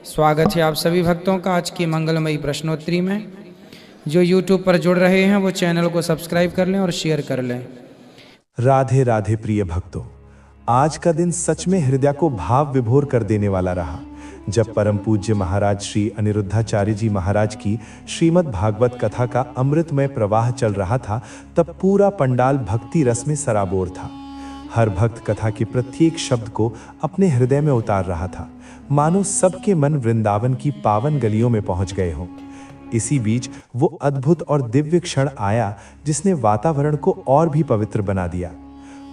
स्वागत है आप सभी भक्तों का आज की मंगलमयी प्रश्नोत्तरी में। जो YouTube पर जुड़ रहे हैं वो चैनल को सब्सक्राइब कर लें और शेयर कर लें। राधे राधे प्रिय भक्तों, आज का दिन सच में हृदय को भाव विभोर कर देने वाला रहा। जब परम पूज्य महाराज श्री अनिरुद्धाचार्य जी महाराज की श्रीमद् भागवत कथा का अमृतमय प्रवाह चल रहा था, तब पूरा पंडाल भक्ति रस में सराबोर था। हर भक्त कथा के प्रत्येक शब्द को अपने हृदय में उतार रहा था, मानो सबके मन वृंदावन की पावन गलियों में पहुंच गए हों। इसी बीच वो अद्भुत और दिव्य क्षण आया जिसने वातावरण को और भी पवित्र बना दिया।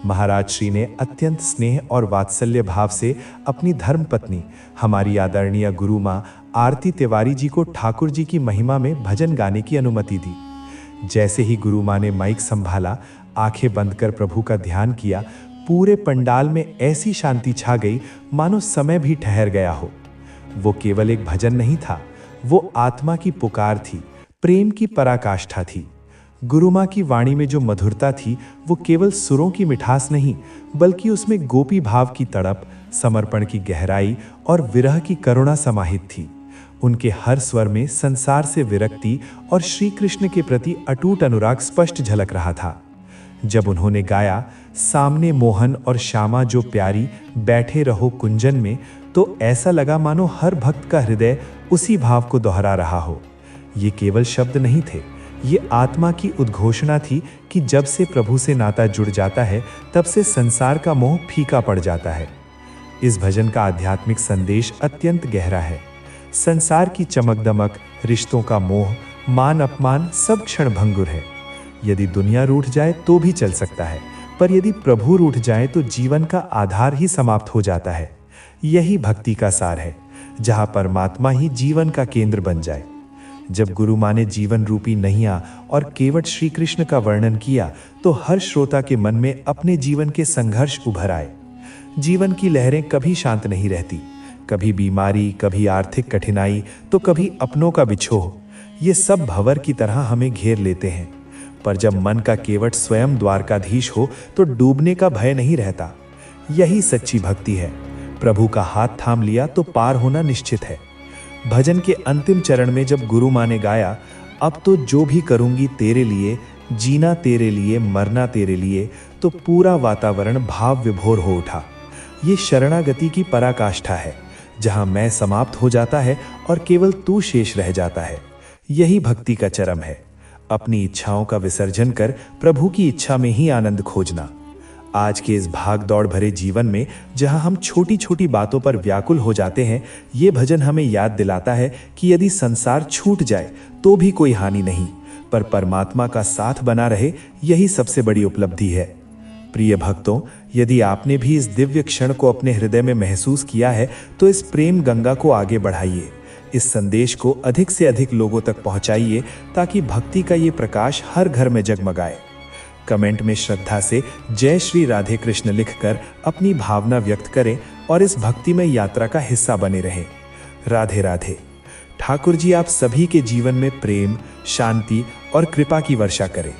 महाराज श्री ने अत्यंत स्नेह और वात्सल्य भाव से अपनी धर्मपत्नी हमारी आदरणीय गुरु माँ आरती तिवारी जी को ठाकुर जी की महिमा में भजन गाने की अनुमति दी। जैसे ही गुरु माँ ने माइक संभाला, आंखें बंद कर प्रभु का ध्यान किया, पूरे पंडाल में ऐसी शांति छा गई मानो समय भी ठहर गया हो। वो केवल एक भजन नहीं था, वो आत्मा की पुकार थी, प्रेम की पराकाष्ठा थी। गुरु माँ की वाणी में जो मधुरता थी वो केवल सुरों की मिठास नहीं, बल्कि उसमें गोपी भाव की तड़प, समर्पण की गहराई और विरह की करुणा समाहित थी। उनके हर स्वर में संसार से विरक्ति और श्री कृष्ण के प्रति अटूट अनुराग स्पष्ट झलक रहा था। जब उन्होंने गाया, सामने मोहन और श्यामा जो प्यारी, बैठे रहो कुंजन में, तो ऐसा लगा मानो हर भक्त का हृदय उसी भाव को दोहरा रहा हो। ये केवल शब्द नहीं थे, ये आत्मा की उद्घोषणा थी कि जब से प्रभु से नाता जुड़ जाता है, तब से संसार का मोह फीका पड़ जाता है। इस भजन का आध्यात्मिक संदेश अत्यंत गहरा है। संसार की चमक दमक, रिश्तों का मोह, मान अपमान सब क्षण भंगुर है। यदि दुनिया रूठ जाए तो भी चल सकता है, पर यदि प्रभु रूठ जाए तो जीवन का आधार ही समाप्त हो जाता है। यही भक्ति का सार है, जहां परमात्मा ही जीवन का केंद्र बन जाए। जब गुरु माँ ने जीवन रूपी नैया और केवट श्री कृष्ण का वर्णन किया, तो हर श्रोता के मन में अपने जीवन के संघर्ष उभर आए। जीवन की लहरें कभी शांत नहीं रहती, कभी बीमारी, कभी आर्थिक कठिनाई, तो कभी अपनों का बिछोह। ये सब भंवर की तरह हमें घेर लेते हैं, पर जब मन का केवट स्वयं द्वारकाधीश हो तो डूबने का भय नहीं रहता। यही सच्ची भक्ति है। प्रभु का हाथ थाम लिया तो पार होना निश्चित है। भजन के अंतिम चरण में जब गुरु माँ ने गाया, अब तो जो भी करूंगी तेरे लिए, जीना तेरे लिए, मरना तेरे लिए, तो पूरा वातावरण भाव विभोर हो उठा। ये शरणागति की पराकाष्ठा है, जहां मैं समाप्त हो जाता है और केवल तू शेष रह जाता है। यही भक्ति का चरम है। अपनी इच्छाओं का विसर्जन कर प्रभु की इच्छा में ही आनंद खोजना। आज के इस भाग दौड़ भरे जीवन में जहां हम छोटी छोटी बातों पर व्याकुल हो जाते हैं, ये भजन हमें याद दिलाता है कि यदि संसार छूट जाए तो भी कोई हानि नहीं, पर परमात्मा का साथ बना रहे, यही सबसे बड़ी उपलब्धि है। प्रिय भक्तों, यदि आपने भी इस दिव्य क्षण को अपने हृदय में महसूस किया है, तो इस प्रेम गंगा को आगे बढ़ाइए। इस संदेश को अधिक से अधिक लोगों तक पहुंचाइए, ताकि भक्ति का ये प्रकाश हर घर में जगमगाए। कमेंट में श्रद्धा से जय श्री राधे कृष्ण लिखकर अपनी भावना व्यक्त करें और इस भक्तिमय यात्रा का हिस्सा बने रहें। राधे राधे। ठाकुर जी आप सभी के जीवन में प्रेम, शांति और कृपा की वर्षा करें।